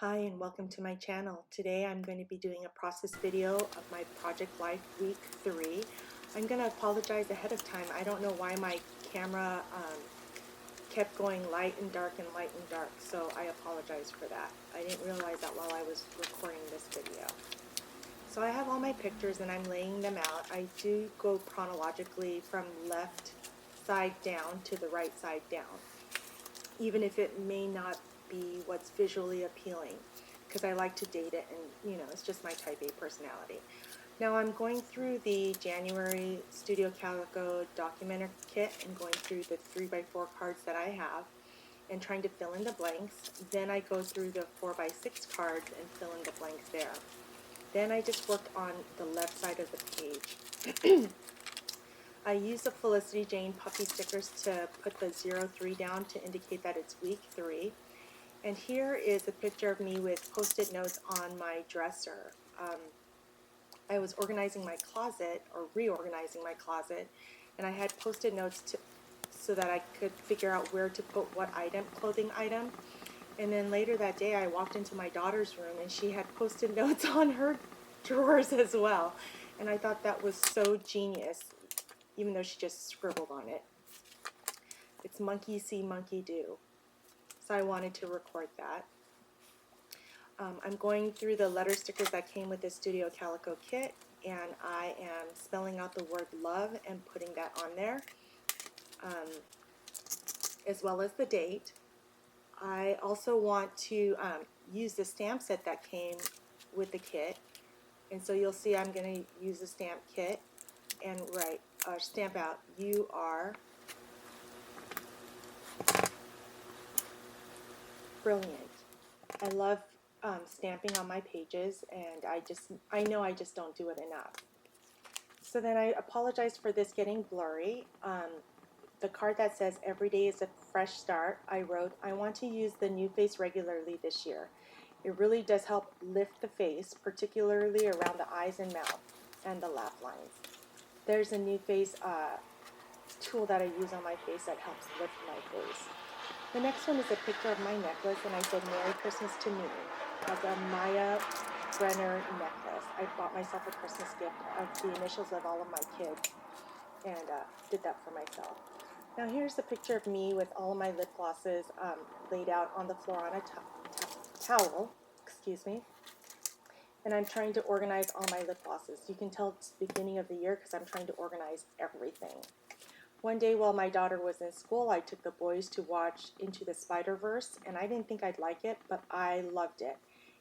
Hi and welcome to my channel. Today I'm going to be doing a process video of my Project Life Week 3. I'm going to apologize ahead of time. I don't know why my camera kept going light and dark and light and dark, so I apologize for that. I didn't realize that while I was recording this video. So I have all my pictures and I'm laying them out. I do go chronologically from left side down to the right side down, even if it may not be what's visually appealing, because I like to date it, and it's just my type A personality. Now I'm going through the January Studio Calico Documenter kit and going through the 3x4 cards that I have and trying to fill in the blanks. Then I go through the 4x6 cards and fill in the blanks there. Then I just worked on the left side of the page. I use the Felicity Jane puppy stickers to put the 03 down to indicate that it's week 3. And here is a picture of me with post-it notes on my dresser. I was organizing my closet, or reorganizing my closet, and I had post-it notes so that I could figure out where to put what clothing item. And then later that day I walked into my daughter's room and she had post-it notes on her drawers as well. And I thought that was so genius, even though she just scribbled on it. It's monkey see, monkey do. So I wanted to record that. I'm going through the letter stickers that came with the Studio Calico kit, and I am spelling out the word love and putting that on there, as well as the date. I also want to use the stamp set that came with the kit, and so you'll see I'm going to use the stamp kit and stamp out "You are brilliant." I love stamping on my pages, and I know I just don't do it enough. So then I apologize for this getting blurry. The card that says "Every day is a fresh start," I wrote, "I want to use the new face regularly this year. It really does help lift the face, particularly around the eyes and mouth and the laugh lines." There's a new face tool that I use on my face that helps lift my face. The next one is a picture of my necklace, and I said "Merry Christmas" to me as a Maya Brenner necklace. I bought myself a Christmas gift of the initials of all of my kids, and did that for myself. Now here's a picture of me with all of my lip glosses laid out on the floor on a towel, excuse me, and I'm trying to organize all my lip glosses. You can tell it's the beginning of the year because I'm trying to organize everything. One day while my daughter was in school, I took the boys to watch Into the Spider-Verse, and I didn't think I'd like it, but I loved it.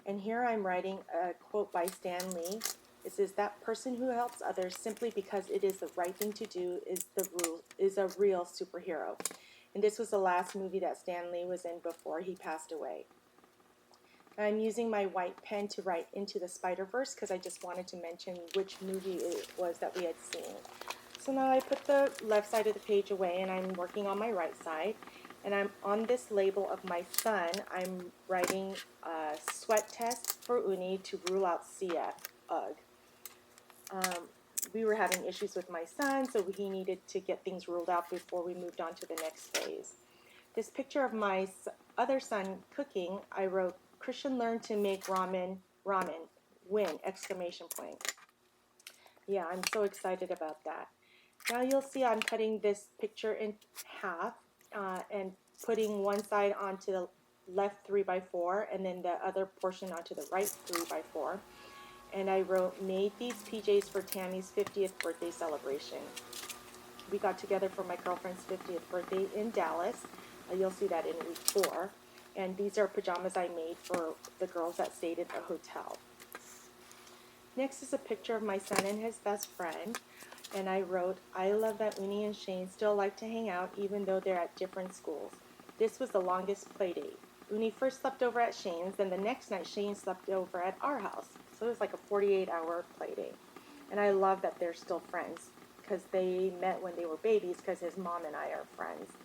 And here I'm writing a quote by Stan Lee. It says, "That person who helps others simply because it is the right thing to do is a real superhero." And this was the last movie that Stan Lee was in before he passed away. I'm using my white pen to write Into the Spider-Verse because I just wanted to mention which movie it was that we had seen. So now I put the left side of the page away and I'm working on my right side. And I'm on this label of my son, I'm writing a sweat test for Uni to rule out CF, UGG. We were having issues with my son, so he needed to get things ruled out before we moved on to the next phase. This picture of my other son cooking, I wrote, "Christian learned to make ramen, win, exclamation point." Yeah, I'm so excited about that. Now you'll see I'm cutting this picture in half and putting one side onto the left 3x4 and then the other portion onto the right 3x4. And I wrote, "Made these PJs for Tammy's 50th birthday celebration." We got together for my girlfriend's 50th birthday in Dallas. You'll see that in week 4. And these are pajamas I made for the girls that stayed at the hotel. Next is a picture of my son and his best friend. And I wrote, "I love that Uni and Shane still like to hang out even though they're at different schools. This was the longest play date. Uni first slept over at Shane's, then the next night Shane slept over at our house. So it was like a 48-hour play date. And I love that they're still friends because they met when they were babies because his mom and I are friends.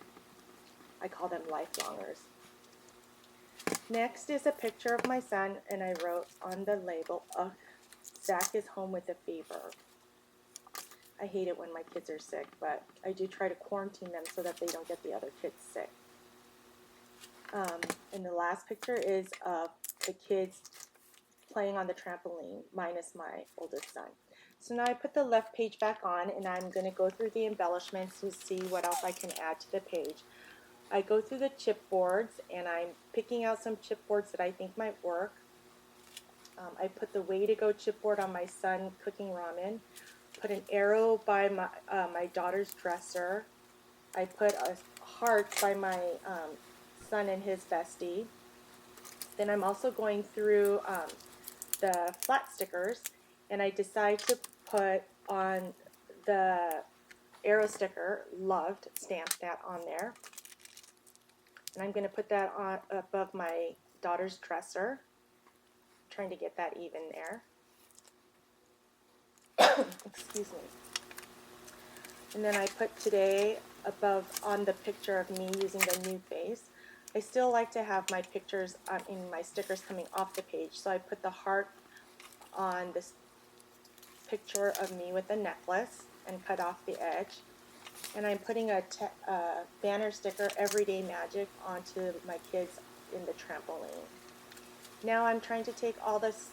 I call them lifelongers." Next is a picture of my son, and I wrote on the label, "Ugh, Zach is home with a fever." I hate it when my kids are sick, but I do try to quarantine them so that they don't get the other kids sick. And the last picture is of the kids playing on the trampoline, minus my oldest son. So now I put the left page back on, and I'm going to go through the embellishments to see what else I can add to the page. I go through the chipboards, and I'm picking out some chipboards that I think might work. I put the way to go chipboard on my son cooking ramen. Put an arrow by my daughter's dresser. I put a heart by my son and his bestie. Then I'm also going through the flat stickers, and I decide to put on the arrow sticker, loved, stamp that on there. And I'm going to put that on above my daughter's dresser, trying to get that even there. Excuse me. And then I put today above on the picture of me using the new face. I still like to have my pictures in my stickers coming off the page, so I put the heart on this picture of me with a necklace and cut off the edge. And I'm putting a banner sticker, Everyday Magic, onto my kids in the trampoline. Now I'm trying to take all this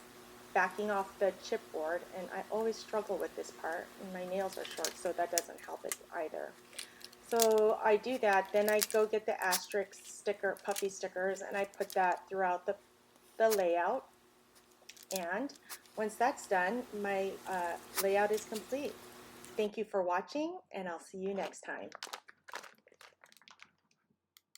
backing off the chipboard, and I always struggle with this part, and my nails are short, so that doesn't help it either. So I do that, then I go get the asterisk sticker, puppy stickers, and I put that throughout the layout. And once that's done, my layout is complete. Thank you for watching, and I'll see you next time.